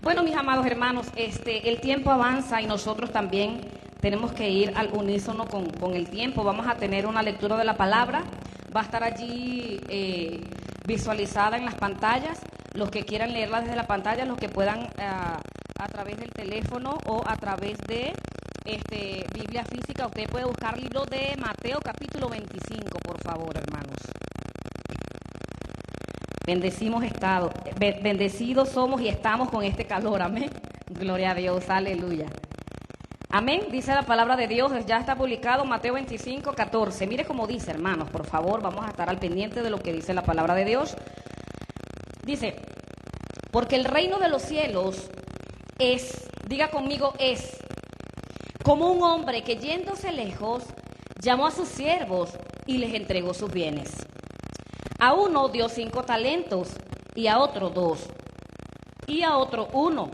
Bueno, mis amados hermanos, el tiempo avanza y nosotros también tenemos que ir al unísono con el tiempo. Vamos a tener una lectura de la palabra, va a estar allí visualizada en las pantallas. Los que quieran leerla desde la pantalla, los que puedan a través del teléfono o a través de Biblia física, usted puede buscar libro de Mateo capítulo 25, por favor, hermanos. Bendecidos somos y estamos con este calor, amén. Gloria a Dios, aleluya. Amén, dice la palabra de Dios, ya está publicado Mateo 25, 14. Mire cómo dice, hermanos, por favor, vamos a estar al pendiente de lo que dice la palabra de Dios. Dice, porque el reino de los cielos es, diga conmigo, es como un hombre que yéndose lejos, llamó a sus siervos y les entregó sus bienes. A uno dio 5 talentos, y a otro 2, y a otro 1.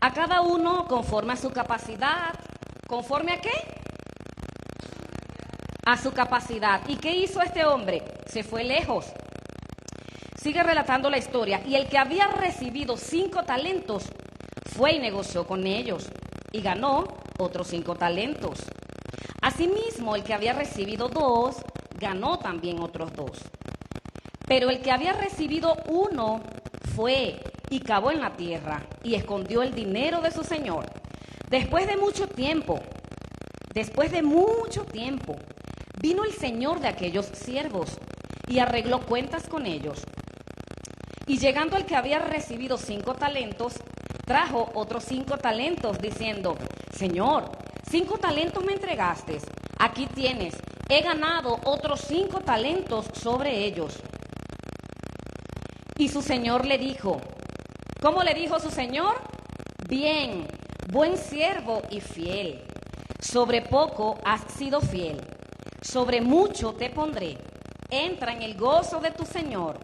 A cada uno conforme a su capacidad. ¿Conforme a qué? A su capacidad. ¿Y qué hizo este hombre? Se fue lejos. Sigue relatando la historia. Y el que había recibido 5 talentos, fue y negoció con ellos, y ganó otros 5 talentos. Asimismo, el que había recibido 2, ganó también otros 2. Pero el que había recibido 1 fue y cavó en la tierra y escondió el dinero de su señor. Después de mucho tiempo, vino el señor de aquellos siervos y arregló cuentas con ellos. Y llegando el que había recibido 5 talentos, trajo otros 5 talentos, diciendo: Señor, 5 talentos me entregaste, aquí tienes, he ganado otros 5 talentos sobre ellos. Y su señor le dijo, ¿cómo le dijo su señor? Bien, buen siervo y fiel. Sobre poco has sido fiel, sobre mucho te pondré. Entra en el gozo de tu señor.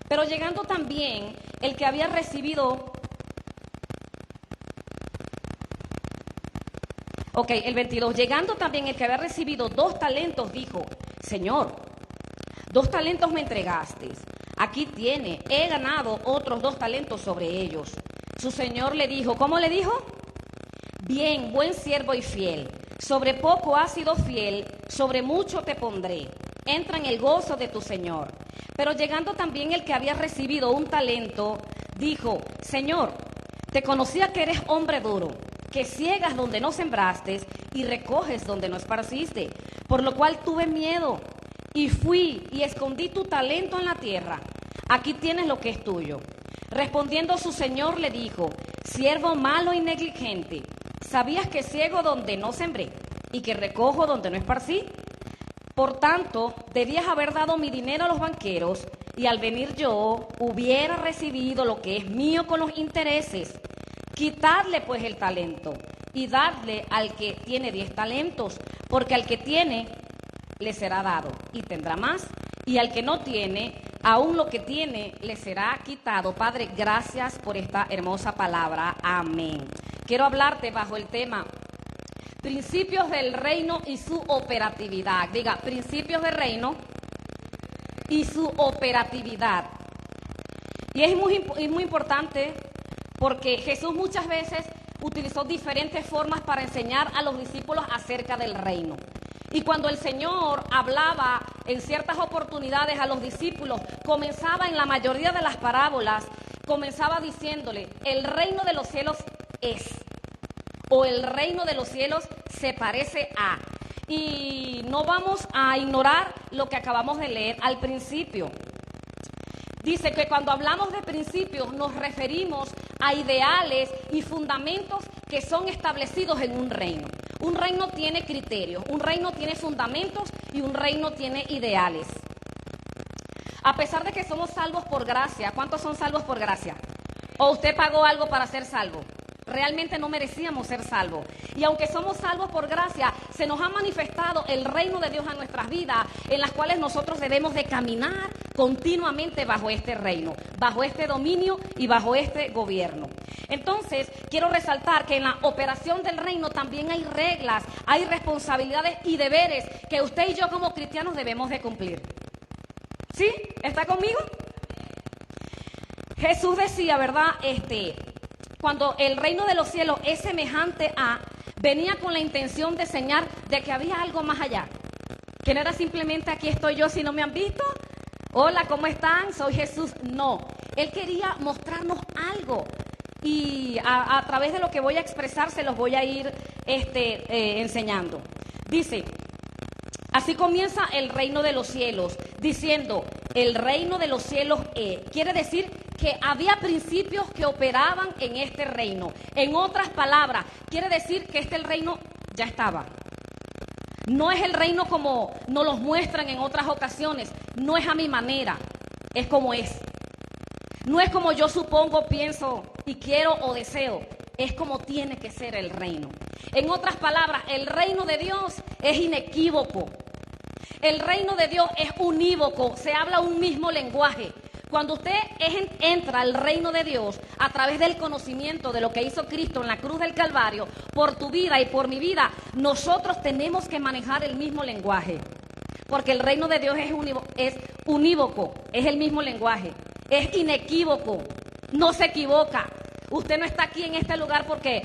Pero llegando también el que había recibido... el 22. Llegando también el que había recibido 2 talentos, dijo, Señor, 2 talentos me entregaste. Aquí tiene, he ganado otros 2 talentos sobre ellos. Su señor le dijo, ¿cómo le dijo? Bien, buen siervo y fiel. Sobre poco has sido fiel, sobre mucho te pondré. Entra en el gozo de tu señor. Pero llegando también el que había recibido 1 talento, dijo, Señor, te conocía que eres hombre duro, que ciegas donde no sembraste y recoges donde no esparciste, por lo cual tuve miedo y fui y escondí tu talento en la tierra. Aquí tienes lo que es tuyo. Respondiendo su señor le dijo, siervo malo y negligente, ¿sabías que ciego donde no sembré y que recojo donde no esparcí? Por tanto, debías haber dado mi dinero a los banqueros y al venir yo hubiera recibido lo que es mío con los intereses. Quitadle pues el talento y dadle al que tiene 10 talentos, porque al que tiene le será dado y tendrá más, y al que no tiene, aún lo que tiene le será quitado. Padre, gracias por esta hermosa palabra. Amén. Quiero hablarte bajo el tema principios del reino y su operatividad. Diga, principios del reino y su operatividad. Y es muy importante porque Jesús muchas veces utilizó diferentes formas para enseñar a los discípulos acerca del reino. Y cuando el Señor hablaba en ciertas oportunidades a los discípulos, comenzaba en la mayoría de las parábolas, comenzaba diciéndole, el reino de los cielos es, o el reino de los cielos se parece a. Y no vamos a ignorar lo que acabamos de leer al principio. Dice que cuando hablamos de principios nos referimos a ideales y fundamentos que son establecidos en un reino. Un reino tiene criterios, un reino tiene fundamentos y un reino tiene ideales. A pesar de que somos salvos por gracia, ¿cuántos son salvos por gracia? ¿O usted pagó algo para ser salvo? Realmente no merecíamos ser salvos. Y aunque somos salvos por gracia, se nos ha manifestado el reino de Dios en nuestras vidas, en las cuales nosotros debemos de caminar continuamente bajo este reino, bajo este dominio y bajo este gobierno. Entonces, quiero resaltar que en la operación del reino también hay reglas, hay responsabilidades y deberes que usted y yo como cristianos debemos de cumplir. ¿Sí? ¿Está conmigo? Jesús decía, ¿verdad? cuando el reino de los cielos es semejante a, venía con la intención de enseñar de que había algo más allá. Que no era simplemente aquí estoy yo si no me han visto. Hola, ¿cómo están? Soy Jesús. No, Él quería mostrarnos algo. Y a través de lo que voy a expresar se los voy a ir enseñando. Dice, así comienza el reino de los cielos, diciendo, el reino de los cielos quiere decir que había principios que operaban en este reino. En otras palabras, quiere decir que el reino ya estaba. No es el reino como nos los muestran en otras ocasiones, no es a mi manera, es como es. No es como yo supongo, pienso y quiero o deseo, es como tiene que ser el reino. En otras palabras, el reino de Dios es inequívoco. El reino de Dios es unívoco, se habla un mismo lenguaje. Cuando usted entra al reino de Dios a través del conocimiento de lo que hizo Cristo en la cruz del Calvario, por tu vida y por mi vida, nosotros tenemos que manejar el mismo lenguaje. Porque el reino de Dios es unívoco, es el mismo lenguaje, es inequívoco, no se equivoca. Usted no está aquí en este lugar porque,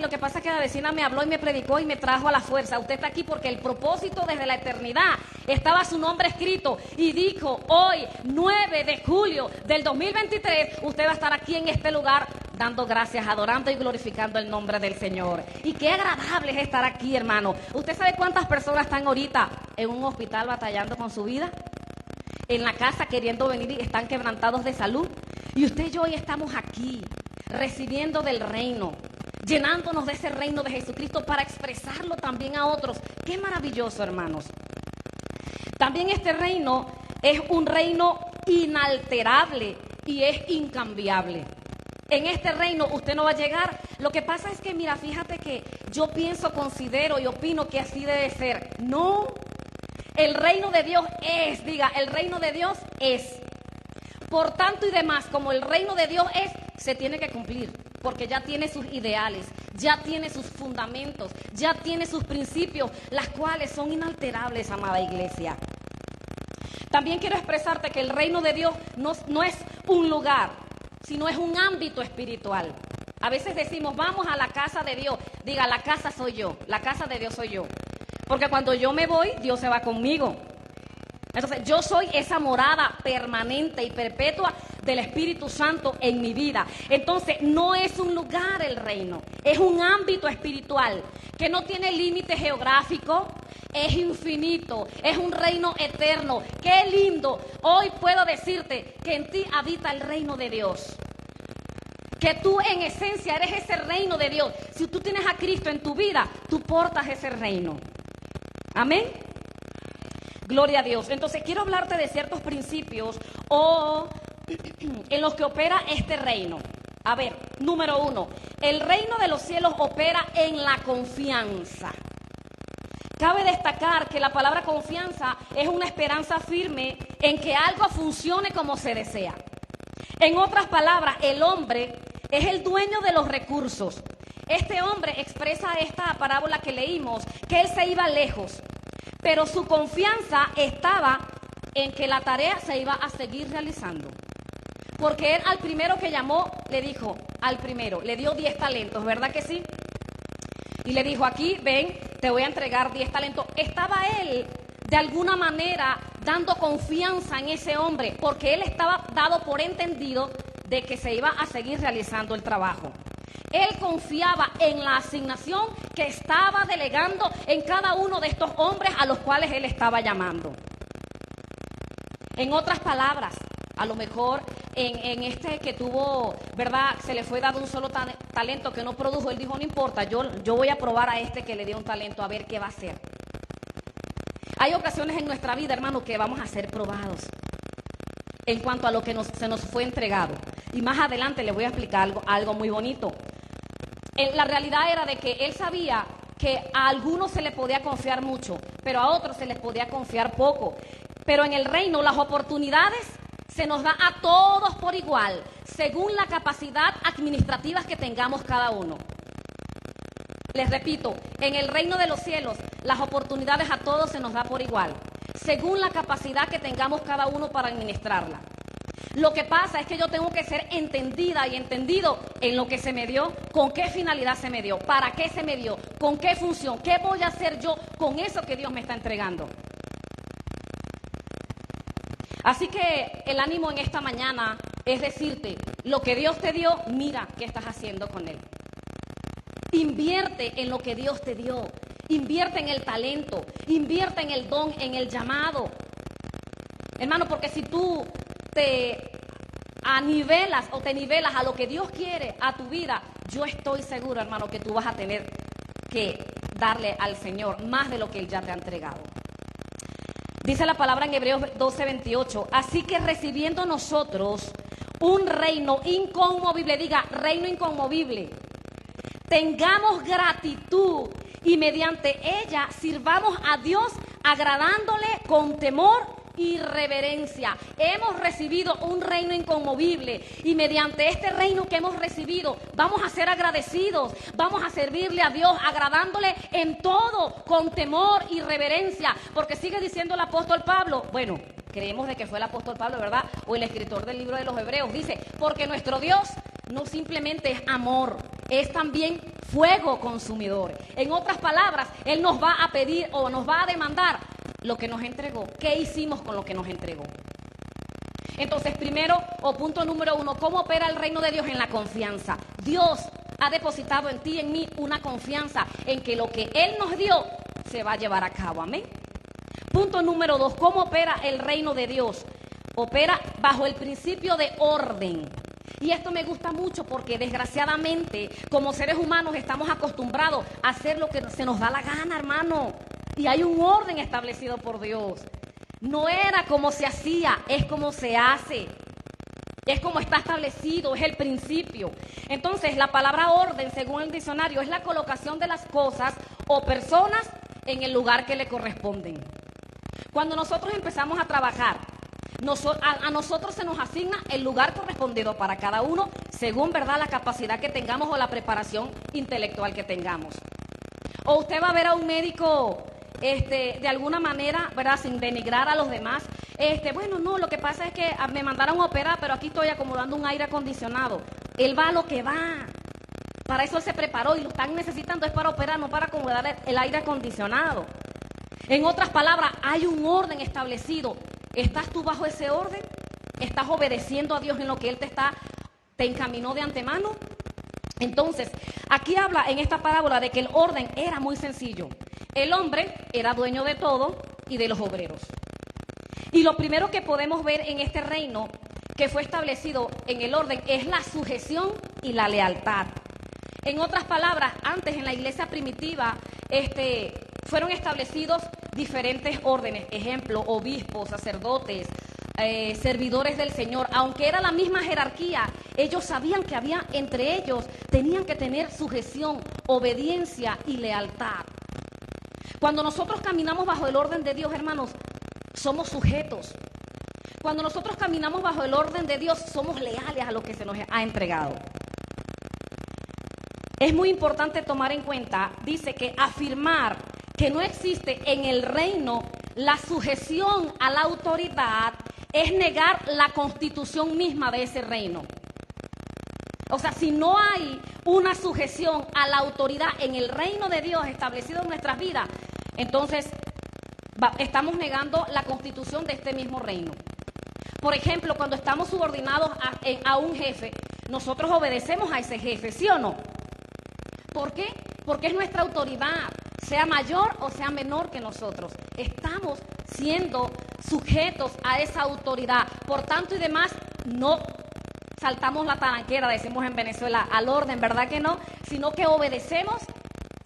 lo que pasa es que la vecina me habló y me predicó y me trajo a la fuerza. Usted está aquí porque el propósito desde la eternidad estaba su nombre escrito y dijo, hoy, 9 de julio del 2023, usted va a estar aquí en este lugar dando gracias, adorando y glorificando el nombre del Señor. Y qué agradable es estar aquí, hermano. ¿Usted sabe cuántas personas están ahorita en un hospital batallando con su vida? En la casa queriendo venir y están quebrantados de salud. Y usted y yo hoy estamos aquí, recibiendo del reino, llenándonos de ese reino de Jesucristo para expresarlo también a otros. Qué maravilloso, hermanos. También este reino es un reino inalterable y es incambiable. En este reino usted no va a llegar. Lo que pasa es que, mira, fíjate que yo pienso, considero y opino que así debe ser. No, el reino de Dios es, el reino de Dios es. Por tanto y demás, como el reino de Dios es, se tiene que cumplir, porque ya tiene sus ideales, ya tiene sus fundamentos, ya tiene sus principios, las cuales son inalterables, amada iglesia. También quiero expresarte que el reino de Dios no es un lugar, sino es un ámbito espiritual. A veces decimos, vamos a la casa de Dios. Diga, la casa soy yo, la casa de Dios soy yo. Porque cuando yo me voy, Dios se va conmigo. Entonces, yo soy esa morada permanente y perpetua del Espíritu Santo en mi vida. Entonces, no es un lugar el reino, es un ámbito espiritual que no tiene límite geográfico, es infinito, es un reino eterno. ¡Qué lindo! Hoy puedo decirte que en ti habita el reino de Dios. Que tú en esencia eres ese reino de Dios. Si tú tienes a Cristo en tu vida, tú portas ese reino. Amén. Gloria a Dios. Entonces quiero hablarte de ciertos principios en los que opera este reino. A ver, número 1, el reino de los cielos opera en la confianza. Cabe destacar que la palabra confianza es una esperanza firme en que algo funcione como se desea. En otras palabras, el hombre es el dueño de los recursos. Este hombre expresa esta parábola que leímos, que él se iba lejos. Pero su confianza estaba en que la tarea se iba a seguir realizando. Porque él al primero que llamó, le dijo, al primero, le dio 10 talentos, ¿verdad que sí? Y le dijo, aquí, ven, te voy a entregar 10 talentos. Estaba él, de alguna manera, dando confianza en ese hombre, porque él estaba dado por entendido de que se iba a seguir realizando el trabajo. Él confiaba en la asignación que estaba delegando en cada uno de estos hombres a los cuales él estaba llamando. En otras palabras, a lo mejor en este que tuvo, ¿verdad? Se le fue dado un solo talento que no produjo. Él dijo, no importa, yo voy a probar a este que le dio un talento a ver qué va a hacer. Hay ocasiones en nuestra vida, hermano, que vamos a ser probados en cuanto a lo que se nos fue entregado. Y más adelante les voy a explicar algo muy bonito. La realidad era de que él sabía que a algunos se les podía confiar mucho, pero a otros se les podía confiar poco. Pero en el reino las oportunidades se nos da a todos por igual, según la capacidad administrativa que tengamos cada uno. Les repito, en el reino de los cielos las oportunidades a todos se nos da por igual, según la capacidad que tengamos cada uno para administrarla. Lo que pasa es que yo tengo que ser entendida y entendido en lo que se me dio, con qué finalidad se me dio, para qué se me dio, con qué función, qué voy a hacer yo con eso que Dios me está entregando. Así que el ánimo en esta mañana es decirte, lo que Dios te dio, mira qué estás haciendo con él. Invierte en lo que Dios te dio, invierte en el talento, invierte en el don, en el llamado. Hermano, porque si tú te nivelas a lo que Dios quiere a tu vida, yo estoy seguro, hermano, que tú vas a tener que darle al Señor más de lo que Él ya te ha entregado. Dice la palabra en Hebreos 12:28, así que recibiendo nosotros un reino inconmovible, diga, reino inconmovible, tengamos gratitud y mediante ella sirvamos a Dios agradándole con temor y reverencia. Hemos recibido un reino inconmovible y mediante este reino que hemos recibido vamos a ser agradecidos, vamos a servirle a Dios agradándole en todo con temor y reverencia, porque sigue diciendo el apóstol Pablo, bueno, creemos de que fue el apóstol Pablo, ¿verdad? O el escritor del libro de los Hebreos, dice, porque nuestro Dios no simplemente es amor, es también fuego consumidor. En otras palabras, Él nos va a pedir o nos va a demandar lo que nos entregó. ¿Qué hicimos con lo que nos entregó? Entonces, primero, o punto número 1, ¿cómo opera el reino de Dios en la confianza? Dios ha depositado en ti y en mí una confianza en que lo que Él nos dio se va a llevar a cabo. Amén. Punto número 2, ¿cómo opera el reino de Dios? Opera bajo el principio de orden. Y esto me gusta mucho porque desgraciadamente como seres humanos estamos acostumbrados a hacer lo que se nos da la gana, hermano. Y hay un orden establecido por Dios. No era como se hacía, es como se hace. Es como está establecido, es el principio. Entonces, la palabra orden, según el diccionario, es la colocación de las cosas o personas en el lugar que le corresponden. Cuando nosotros empezamos a trabajar, a nosotros se nos asigna el lugar correspondido para cada uno, según, ¿verdad?, la capacidad que tengamos o la preparación intelectual que tengamos. O usted va a ver a un médico de alguna manera, ¿verdad?, sin denigrar a los demás. Bueno, no, lo que pasa es que me mandaron a operar, pero aquí estoy acomodando un aire acondicionado. Él va a lo que va. Para eso él se preparó y lo están necesitando es para operar, no para acomodar el aire acondicionado. En otras palabras, hay un orden establecido. ¿Estás tú bajo ese orden? ¿Estás obedeciendo a Dios en lo que Él te encaminó de antemano? Entonces, aquí habla en esta parábola de que el orden era muy sencillo. El hombre era dueño de todo y de los obreros. Y lo primero que podemos ver en este reino que fue establecido en el orden es la sujeción y la lealtad. En otras palabras, antes en la iglesia primitiva fueron establecidos diferentes órdenes, ejemplo, obispos, sacerdotes, servidores del Señor. Aunque era la misma jerarquía, ellos sabían que había entre ellos, tenían que tener sujeción, obediencia y lealtad. Cuando nosotros caminamos bajo el orden de Dios, hermanos, somos sujetos. Cuando nosotros caminamos bajo el orden de Dios, somos leales a lo que se nos ha entregado. Es muy importante tomar en cuenta, dice que afirmar que no existe en el reino la sujeción a la autoridad es negar la constitución misma de ese reino. O sea, si no hay una sujeción a la autoridad en el reino de Dios establecido en nuestras vidas, entonces estamos negando la constitución de este mismo reino. Por ejemplo, cuando estamos subordinados a un jefe, nosotros obedecemos a ese jefe, ¿sí o no? ¿Por qué? Porque es nuestra autoridad, sea mayor o sea menor que nosotros. Estamos siendo sujetos a esa autoridad. Por tanto y demás, no saltamos la talanquera, decimos en Venezuela, al orden, ¿verdad que no? Sino que obedecemos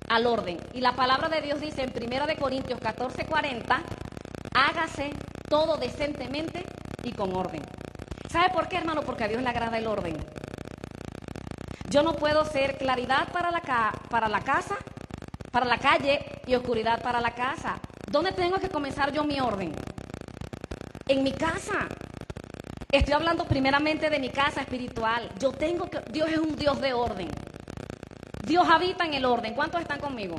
al orden. Y la palabra de Dios dice en 1 Corintios 14:40, hágase todo decentemente y con orden. ¿Sabe por qué, hermano? Porque a Dios le agrada el orden. Yo no puedo ser claridad para la casa, para la calle y oscuridad para la casa. ¿Dónde tengo que comenzar yo mi orden? En mi casa. Estoy hablando primeramente de mi casa espiritual. Dios es un Dios de orden. Dios habita en el orden. ¿Cuántos están conmigo?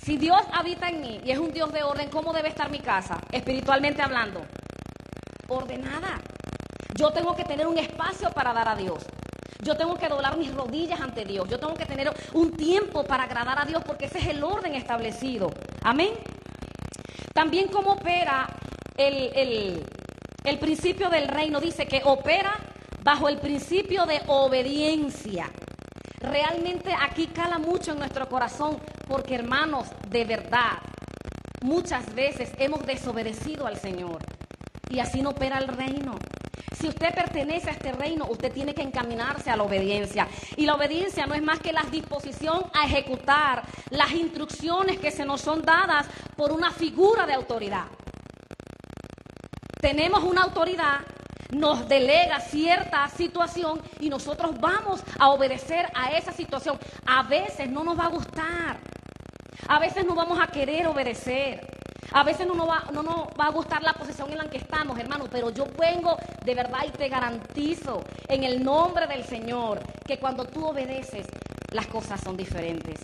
Si Dios habita en mí y es un Dios de orden, ¿cómo debe estar mi casa? Espiritualmente hablando. Ordenada. Yo tengo que tener un espacio para dar a Dios. Yo tengo que doblar mis rodillas ante Dios. Yo tengo que tener un tiempo para agradar a Dios porque ese es el orden establecido. Amén. También cómo opera el principio del reino. Dice que opera bajo el principio de obediencia. Realmente aquí cala mucho en nuestro corazón porque, hermanos, de verdad, muchas veces hemos desobedecido al Señor y así no opera el reino. Si usted pertenece a este reino, usted tiene que encaminarse a la obediencia. Y la obediencia no es más que la disposición a ejecutar las instrucciones que se nos son dadas por una figura de autoridad. Tenemos una autoridad, nos delega cierta situación y nosotros vamos a obedecer a esa situación. A veces no nos va a gustar, a veces no vamos a querer obedecer. A veces no nos va a gustar la posición en la que estamos, hermano, pero yo vengo de verdad y te garantizo en el nombre del Señor que cuando tú obedeces, las cosas son diferentes.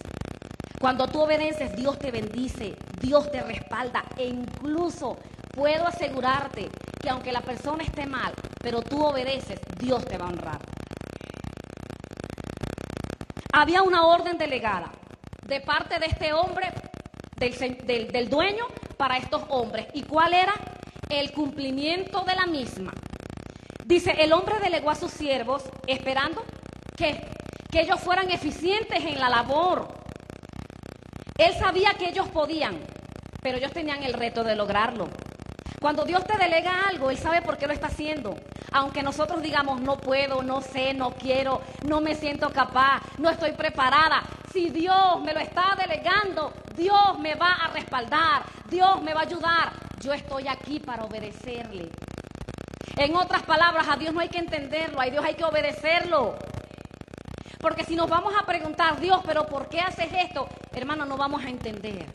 Cuando tú obedeces, Dios te bendice, Dios te respalda e incluso puedo asegurarte que aunque la persona esté mal, pero tú obedeces, Dios te va a honrar. Había una orden delegada de parte de este hombre, del dueño, para estos hombres. ¿Y cuál era? El cumplimiento de la misma. Dice, el hombre delegó a sus siervos esperando que ellos fueran eficientes en la labor. Él sabía que ellos podían, pero ellos tenían el reto de lograrlo. Cuando Dios te delega algo, Él sabe por qué lo está haciendo. Aunque nosotros digamos, no puedo, no sé, no quiero, no me siento capaz, no estoy preparada. Si Dios me lo está delegando, Dios me va a respaldar, Dios me va a ayudar. Yo estoy aquí para obedecerle. En otras palabras, a Dios no hay que entenderlo, a Dios hay que obedecerlo. Porque si nos vamos a preguntar, Dios, ¿pero por qué haces esto? Hermano, no vamos a entender.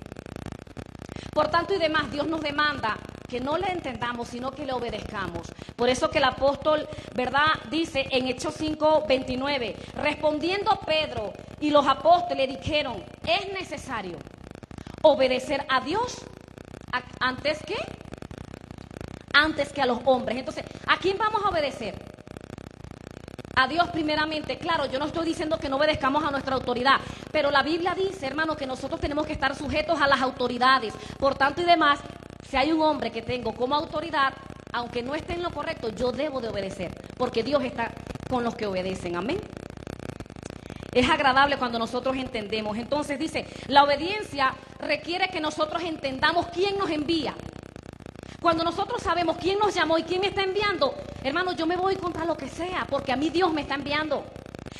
Por tanto y demás, Dios nos demanda que no le entendamos, sino que le obedezcamos. Por eso que el apóstol, ¿verdad?, dice en Hechos 5:29, respondiendo Pedro y los apóstoles dijeron, es necesario obedecer a Dios antes que a los hombres. Entonces, ¿a quién vamos a obedecer? A Dios primeramente. Claro, yo no estoy diciendo que no obedezcamos a nuestra autoridad, pero la Biblia dice, hermano, que nosotros tenemos que estar sujetos a las autoridades. Por tanto y demás, si hay un hombre que tengo como autoridad, aunque no esté en lo correcto, yo debo de obedecer, porque Dios está con los que obedecen. Amén. Es agradable cuando nosotros entendemos. Entonces dice, la obediencia requiere que nosotros entendamos quién nos envía. Cuando nosotros sabemos quién nos llamó y quién me está enviando, hermano, yo me voy contra lo que sea, porque a mí Dios me está enviando.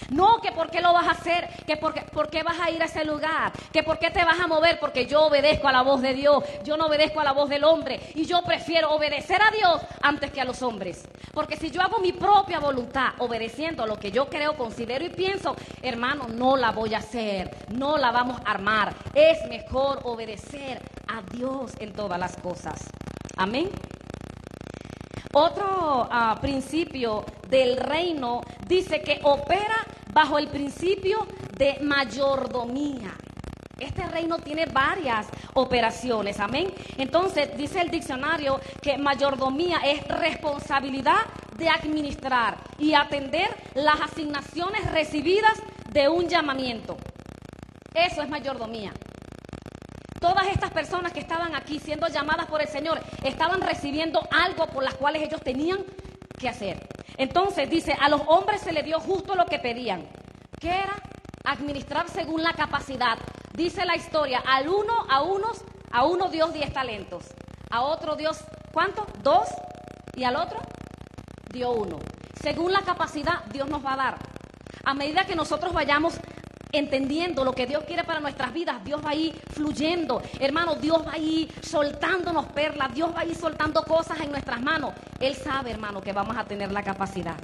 No que por qué lo vas a hacer, que por qué vas a ir a ese lugar, que por qué te vas a mover, porque yo obedezco a la voz de Dios, yo no obedezco a la voz del hombre, y yo prefiero obedecer a Dios antes que a los hombres. Porque si yo hago mi propia voluntad, obedeciendo a lo que yo creo, considero y pienso, hermano, no la voy a hacer, no la vamos a armar. Es mejor obedecer a Dios en todas las cosas. Amén. Otro principio del reino dice que opera bajo el principio de mayordomía. Este reino tiene varias operaciones, amén. Entonces dice el diccionario que mayordomía es responsabilidad de administrar y atender las asignaciones recibidas de un llamamiento. Eso es mayordomía. Todas estas personas que estaban aquí siendo llamadas por el Señor estaban recibiendo algo por las cuales ellos tenían que hacer. Entonces dice, a los hombres se les dio justo lo que pedían. ¿Qué era? Administrar según la capacidad. Dice la historia, a uno Dios 10 talentos, a otro Dios, ¿cuánto? 2, y al otro dio 1. Según la capacidad, Dios nos va a dar. A medida que nosotros vayamos entendiendo lo que Dios quiere para nuestras vidas, Dios va a ir fluyendo, hermano, Dios va a ir soltándonos perlas, Dios va a ir soltando cosas en nuestras manos. Él sabe, hermano, que vamos a tener la capacidad.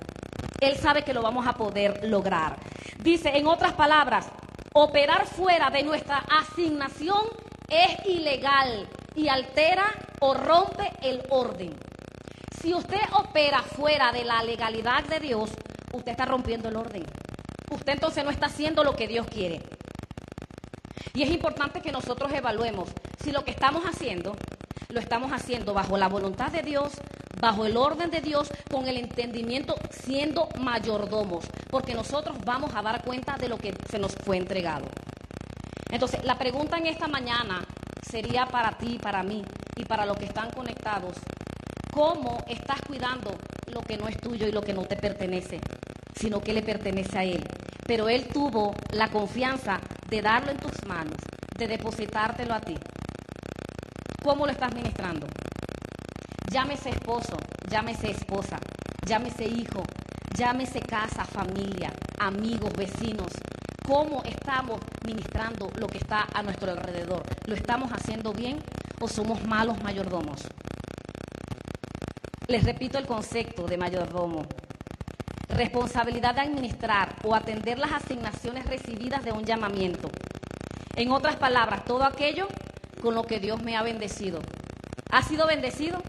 Él sabe que lo vamos a poder lograr. Dice, en otras palabras, operar fuera de nuestra asignación es ilegal y altera o rompe el orden. Si usted opera fuera de la legalidad de Dios, usted está rompiendo el orden. Usted entonces no está haciendo lo que Dios quiere. Y es importante que nosotros evaluemos si lo que estamos haciendo, lo estamos haciendo bajo la voluntad de Dios, bajo el orden de Dios, con el entendimiento, siendo mayordomos, porque nosotros vamos a dar cuenta de lo que se nos fue entregado. Entonces, la pregunta en esta mañana sería para ti, para mí y para los que están conectados: ¿cómo estás cuidando lo que no es tuyo y lo que no te pertenece, sino que le pertenece a Él? Pero Él tuvo la confianza de darlo en tus manos, de depositártelo a ti. ¿Cómo lo estás ministrando? Llámese esposo, llámese esposa, llámese hijo, llámese casa, familia, amigos, vecinos. ¿Cómo estamos ministrando lo que está a nuestro alrededor? ¿Lo estamos haciendo bien o somos malos mayordomos? Les repito el concepto de mayordomo: responsabilidad de administrar o atender las asignaciones recibidas de un llamamiento. En otras palabras, todo aquello con lo que Dios me ha bendecido. ¿Has sido bendecido?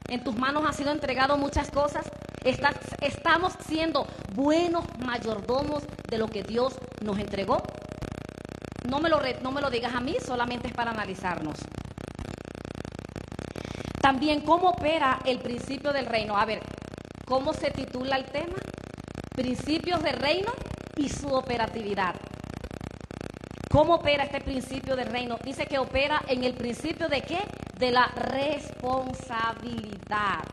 ¿En tus manos ha sido entregado muchas cosas? ¿Estamos siendo buenos mayordomos de lo que Dios nos entregó? No me lo digas a mí, solamente es para analizarnos. También, ¿cómo opera el principio del reino? A ver, ¿cómo se titula el tema? Principios del reino y su operatividad. ¿Cómo opera este principio del reino? Dice que opera en el principio ¿de qué? De la responsabilidad.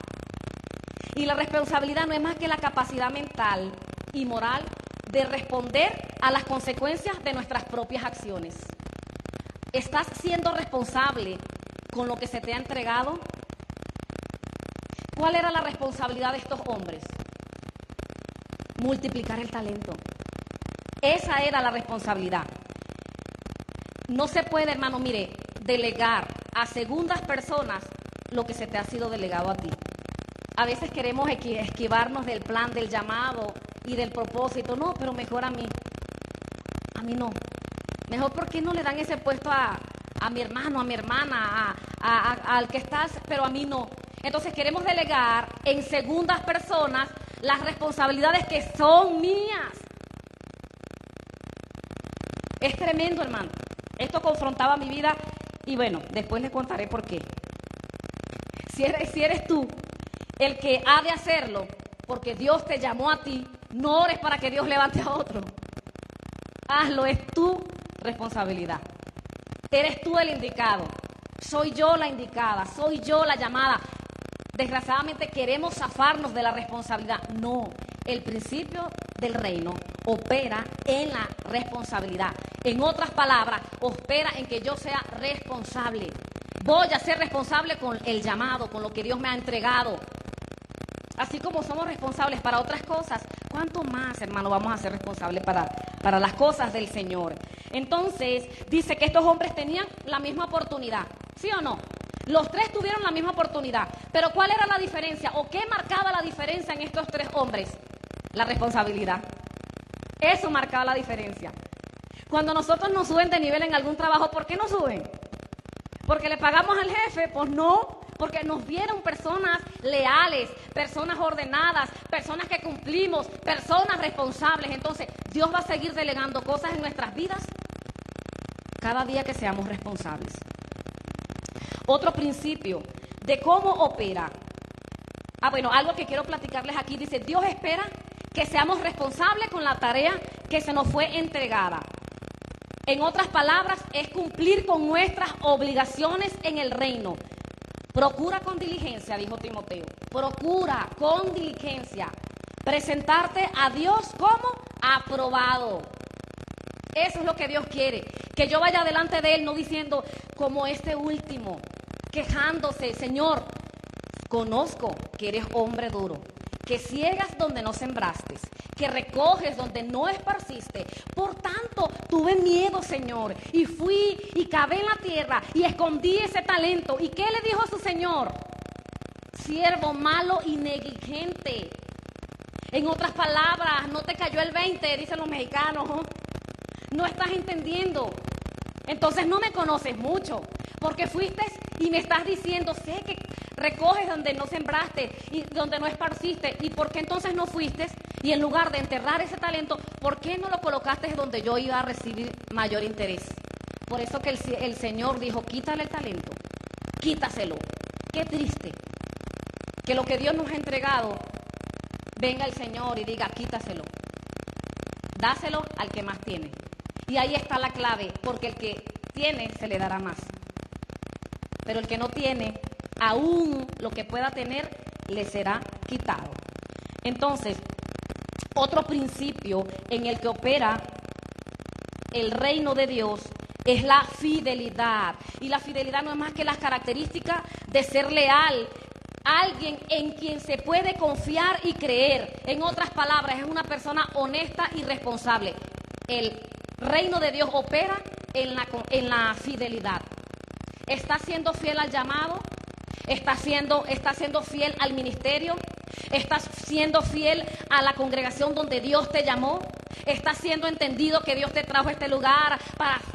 Y la responsabilidad no es más que la capacidad mental y moral de responder a las consecuencias de nuestras propias acciones. ¿Estás siendo responsable con lo que se te ha entregado? ¿Cuál era la responsabilidad de estos hombres? Multiplicar el talento. Esa era la responsabilidad. No se puede, hermano, mire, delegar a segundas personas lo que se te ha sido delegado a ti. A veces queremos esquivarnos del plan, del llamado y del propósito. No, pero mejor a mí. A mí no. Mejor, ¿por qué no le dan ese puesto a mi hermano, a mi hermana, al que estás, pero a mí no? Entonces queremos delegar en segundas personas las responsabilidades que son mías. Es tremendo, hermano. Esto confrontaba mi vida y bueno, después les contaré por qué. Si eres tú el que ha de hacerlo, porque Dios te llamó a ti, no ores para que Dios levante a otro. Hazlo, es tu responsabilidad. Eres tú el indicado. Soy yo la indicada, soy yo la llamada. Desgraciadamente queremos zafarnos de la responsabilidad. No, el principio del reino opera en la responsabilidad. En otras palabras, opera en que yo sea responsable. Voy a ser responsable con el llamado, con lo que Dios me ha entregado. Así como somos responsables para otras cosas, ¿cuánto más, hermano, vamos a ser responsables para las cosas del Señor? Entonces, dice que estos hombres tenían la misma oportunidad, ¿sí o no? Los tres tuvieron la misma oportunidad, pero ¿cuál era la diferencia? ¿O qué marcaba la diferencia en estos tres hombres? La responsabilidad. Eso marcaba la diferencia. Cuando nosotros nos suben de nivel en algún trabajo, ¿por qué nos suben? ¿Porque le pagamos al jefe? Pues no, porque nos vieron personas leales, personas ordenadas, personas que cumplimos, personas responsables. Entonces, Dios va a seguir delegando cosas en nuestras vidas cada día que seamos responsables. Otro principio de cómo opera. Algo que quiero platicarles aquí. Dice, Dios espera que seamos responsables con la tarea que se nos fue entregada. En otras palabras, es cumplir con nuestras obligaciones en el reino. Procura con diligencia, dijo Timoteo. Procura con diligencia presentarte a Dios como aprobado. Eso es lo que Dios quiere. Que yo vaya delante de Él no diciendo como este último, quejándose. Señor, conozco que eres hombre duro, que ciegas donde no sembraste, que recoges donde no esparciste. Por tanto, tuve miedo, Señor, y fui y cavé en la tierra y escondí ese talento. ¿Y qué le dijo a su Señor? Siervo malo y negligente. En otras palabras, no te cayó el 20, dicen los mexicanos. No estás entendiendo. Entonces no me conoces mucho, porque fuiste y me estás diciendo, sé que recoges donde no sembraste y donde no esparciste. ¿Y por qué entonces no fuiste? Y en lugar de enterrar ese talento, ¿por qué no lo colocaste donde yo iba a recibir mayor interés? Por eso que el Señor dijo, quítale el talento, quítaselo. Qué triste. que lo que Dios nos ha entregado, venga el Señor y diga, quítaselo. Dáselo al que más tiene. Y ahí está la clave, porque el que tiene se le dará más. Pero el que no tiene, aún lo que pueda tener, le será quitado. Entonces, otro principio en el que opera el reino de Dios es la fidelidad. Y la fidelidad no es más que las características de ser leal, alguien en quien se puede confiar y creer. En otras palabras, es una persona honesta y responsable. El reino de Dios opera en la fidelidad. ¿Está siendo fiel al llamado? ¿Está siendo fiel al ministerio? ¿Estás siendo fiel a la congregación donde Dios te llamó? ¿Estás siendo entendido que Dios te trajo a este lugar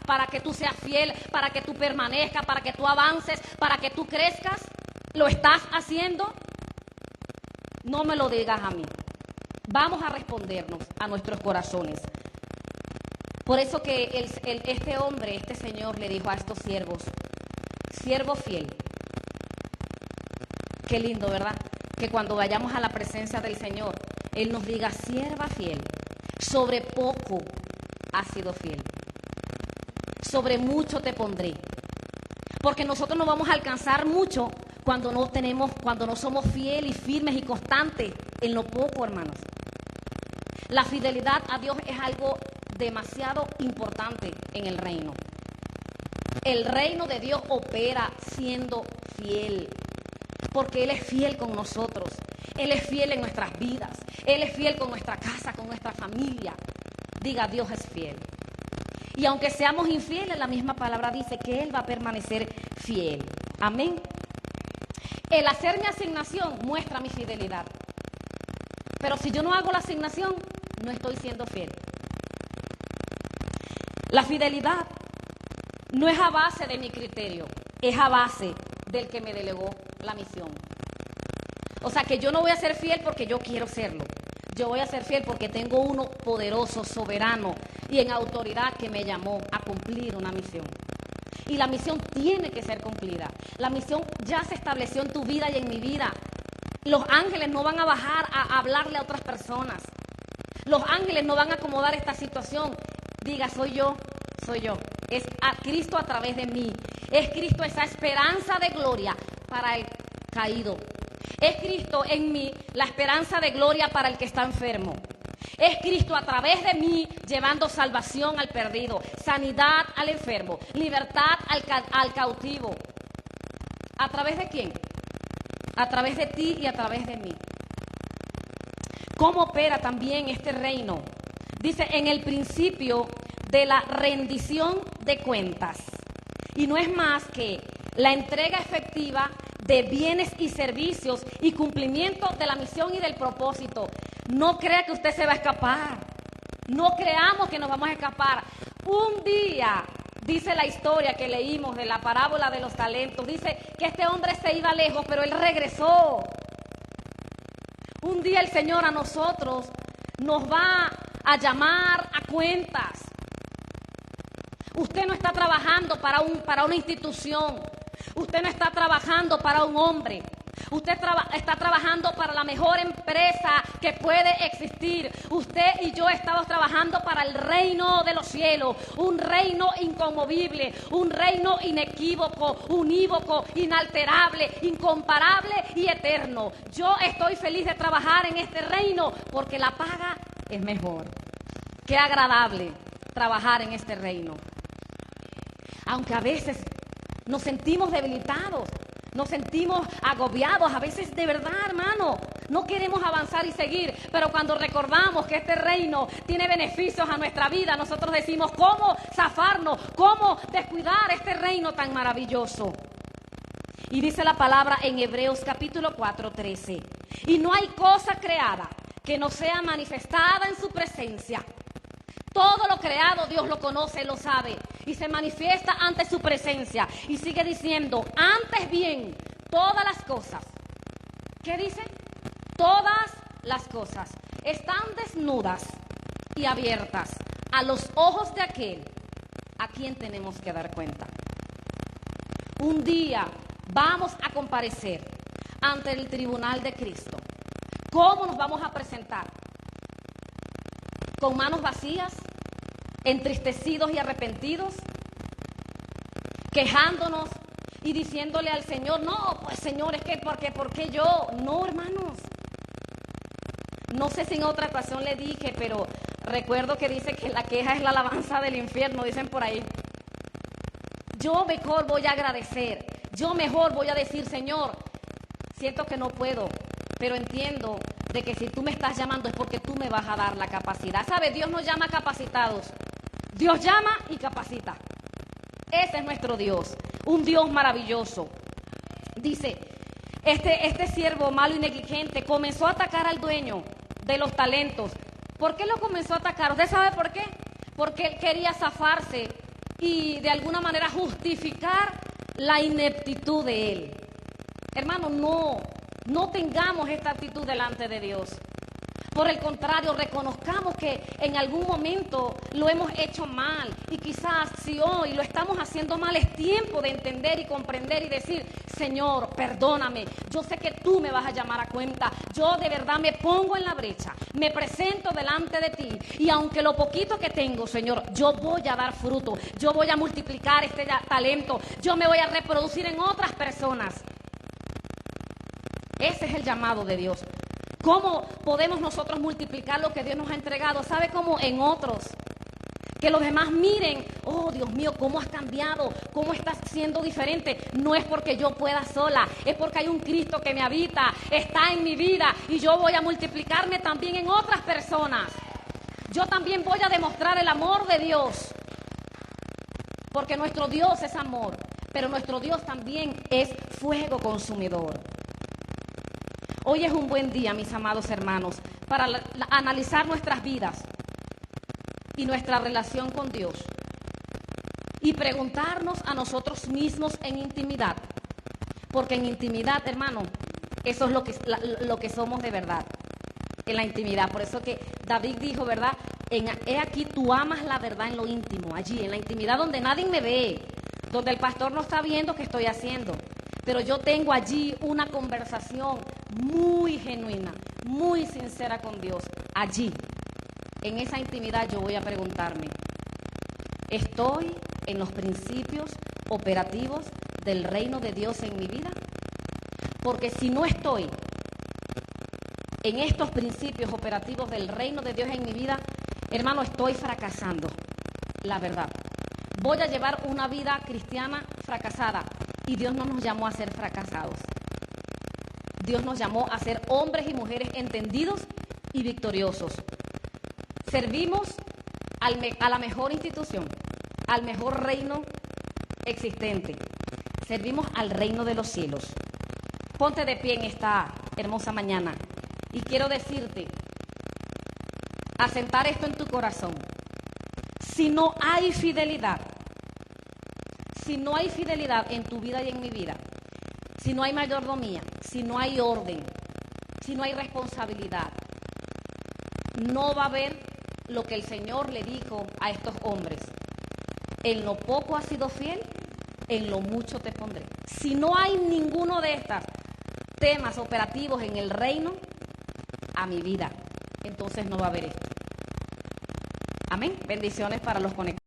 para que tú seas fiel, para que tú permanezcas, para que tú avances, para que tú crezcas? ¿Lo estás haciendo? No me lo digas a mí. Vamos a respondernos a nuestros corazones. Por eso que este señor le dijo a estos siervos, siervo fiel. Qué lindo, ¿verdad? Que cuando vayamos a la presencia del Señor, Él nos diga, sierva fiel, sobre poco has sido fiel, sobre mucho te pondré. Porque nosotros no vamos a alcanzar mucho cuando no somos fieles y firmes y constantes en lo poco, hermanos. La fidelidad a Dios es algo demasiado importante en el reino. El reino de Dios opera siendo fiel, porque Él es fiel con nosotros. Él es fiel en nuestras vidas. Él es fiel con nuestra casa, con nuestra familia. Diga, Dios es fiel. Y aunque seamos infieles, la misma palabra dice que Él va a permanecer fiel. Amén. El hacer mi asignación muestra mi fidelidad. Pero si yo no hago la asignación, no estoy siendo fiel. La fidelidad no es a base de mi criterio, es a base del que me delegó la misión. O sea que yo no voy a ser fiel porque yo quiero serlo. Yo voy a ser fiel porque tengo uno poderoso, soberano y en autoridad que me llamó a cumplir una misión. Y la misión tiene que ser cumplida. La misión ya se estableció en tu vida y en mi vida. Los ángeles no van a bajar a hablarle a otras personas. Los ángeles no van a acomodar esta situación. Diga, soy yo, soy yo. Es a Cristo a través de mí. Es Cristo esa esperanza de gloria para el caído. Es Cristo en mí la esperanza de gloria para el que está enfermo. Es Cristo a través de mí llevando salvación al perdido, sanidad al enfermo, libertad al cautivo. ¿A través de quién? A través de ti y a través de mí. ¿Cómo opera también este reino? Dice, en el principio de la rendición de cuentas. Y no es más que la entrega efectiva de bienes y servicios y cumplimiento de la misión y del propósito. No crea que usted se va a escapar. No creamos que nos vamos a escapar. Un día, dice la historia que leímos de la parábola de los talentos, dice que este hombre se iba lejos, pero él regresó. Un día el Señor a nosotros nos va a llamar a cuentas. Usted no está trabajando para una institución. Usted no está trabajando para un hombre. Usted está trabajando para la mejor empresa que puede existir. Usted y yo estamos trabajando para el reino de los cielos. Un reino inconmovible, un reino inequívoco, unívoco, inalterable, incomparable y eterno. Yo estoy feliz de trabajar en este reino porque la paga es mejor. Qué agradable trabajar en este reino. Aunque a veces nos sentimos debilitados, nos sentimos agobiados, a veces de verdad, hermano, no queremos avanzar y seguir, pero cuando recordamos que este reino tiene beneficios a nuestra vida, nosotros decimos, ¿cómo zafarnos? ¿Cómo descuidar este reino tan maravilloso? Y dice la palabra en Hebreos capítulo 4:13, y no hay cosa creada que no sea manifestada en su presencia. Todo lo creado Dios lo conoce, lo sabe y se manifiesta ante su presencia. Y sigue diciendo, antes bien, todas las cosas. ¿Qué dice? Todas las cosas están desnudas y abiertas a los ojos de aquel a quien tenemos que dar cuenta. Un día vamos a comparecer ante el tribunal de Cristo. ¿Cómo nos vamos a presentar? ¿Con manos vacías? ¿Entristecidos y arrepentidos? ¿Quejándonos y diciéndole al Señor, no, pues Señor, es que ¿por qué yo? No, hermanos. No sé si en otra ocasión le dije, pero recuerdo que dice que la queja es la alabanza del infierno, dicen por ahí. Yo mejor voy a agradecer, yo mejor voy a decir, Señor, siento que no puedo, pero entiendo de que si tú me estás llamando es porque tú me vas a dar la capacidad. ¿Sabes? Dios nos llama capacitados. Dios llama y capacita. Ese es nuestro Dios, un Dios maravilloso. Dice, este siervo malo y negligente comenzó a atacar al dueño de los talentos. ¿Por qué lo comenzó a atacar? ¿Usted sabe por qué? Porque él quería zafarse y de alguna manera justificar la ineptitud de él. Hermano, no tengamos esta actitud delante de Dios. Por el contrario, reconozcamos que en algún momento lo hemos hecho mal y quizás si hoy lo estamos haciendo mal es tiempo de entender y comprender y decir, Señor, perdóname, yo sé que tú me vas a llamar a cuenta, yo de verdad me pongo en la brecha, me presento delante de ti y aunque lo poquito que tengo, Señor, yo voy a dar fruto, yo voy a multiplicar este talento, yo me voy a reproducir en otras personas. Ese es el llamado de Dios. ¿Cómo podemos nosotros multiplicar lo que Dios nos ha entregado? ¿Sabe cómo? En otros. Que los demás miren, oh Dios mío, cómo has cambiado, cómo estás siendo diferente. No es porque yo pueda sola, es porque hay un Cristo que me habita, está en mi vida y yo voy a multiplicarme también en otras personas. Yo también voy a demostrar el amor de Dios. Porque nuestro Dios es amor, pero nuestro Dios también es fuego consumidor. Hoy es un buen día, mis amados hermanos, para analizar nuestras vidas y nuestra relación con Dios y preguntarnos a nosotros mismos en intimidad, porque en intimidad, hermano, eso es lo que somos de verdad, en la intimidad. Por eso que David dijo, ¿verdad? He aquí tú amas la verdad en lo íntimo, allí, en la intimidad donde nadie me ve, donde el pastor no está viendo qué estoy haciendo. Pero yo tengo allí una conversación muy genuina, muy sincera con Dios. Allí, en esa intimidad yo voy a preguntarme, ¿estoy en los principios operativos del reino de Dios en mi vida? Porque si no estoy en estos principios operativos del reino de Dios en mi vida, hermano, estoy fracasando, la verdad. Voy a llevar una vida cristiana fracasada. Y Dios no nos llamó a ser fracasados. Dios nos llamó a ser hombres y mujeres entendidos y victoriosos. Servimos a la mejor institución, al mejor reino existente. Servimos al reino de los cielos. Ponte de pie en esta hermosa mañana y quiero decirte, asentar esto en tu corazón. Si no hay fidelidad, si no hay fidelidad en tu vida y en mi vida, si no hay mayordomía, si no hay orden, si no hay responsabilidad, no va a haber lo que el Señor le dijo a estos hombres. En lo poco has sido fiel, en lo mucho te pondré. Si no hay ninguno de estos temas operativos en el reino, a mi vida, entonces no va a haber esto. Amén. Bendiciones para los conectados.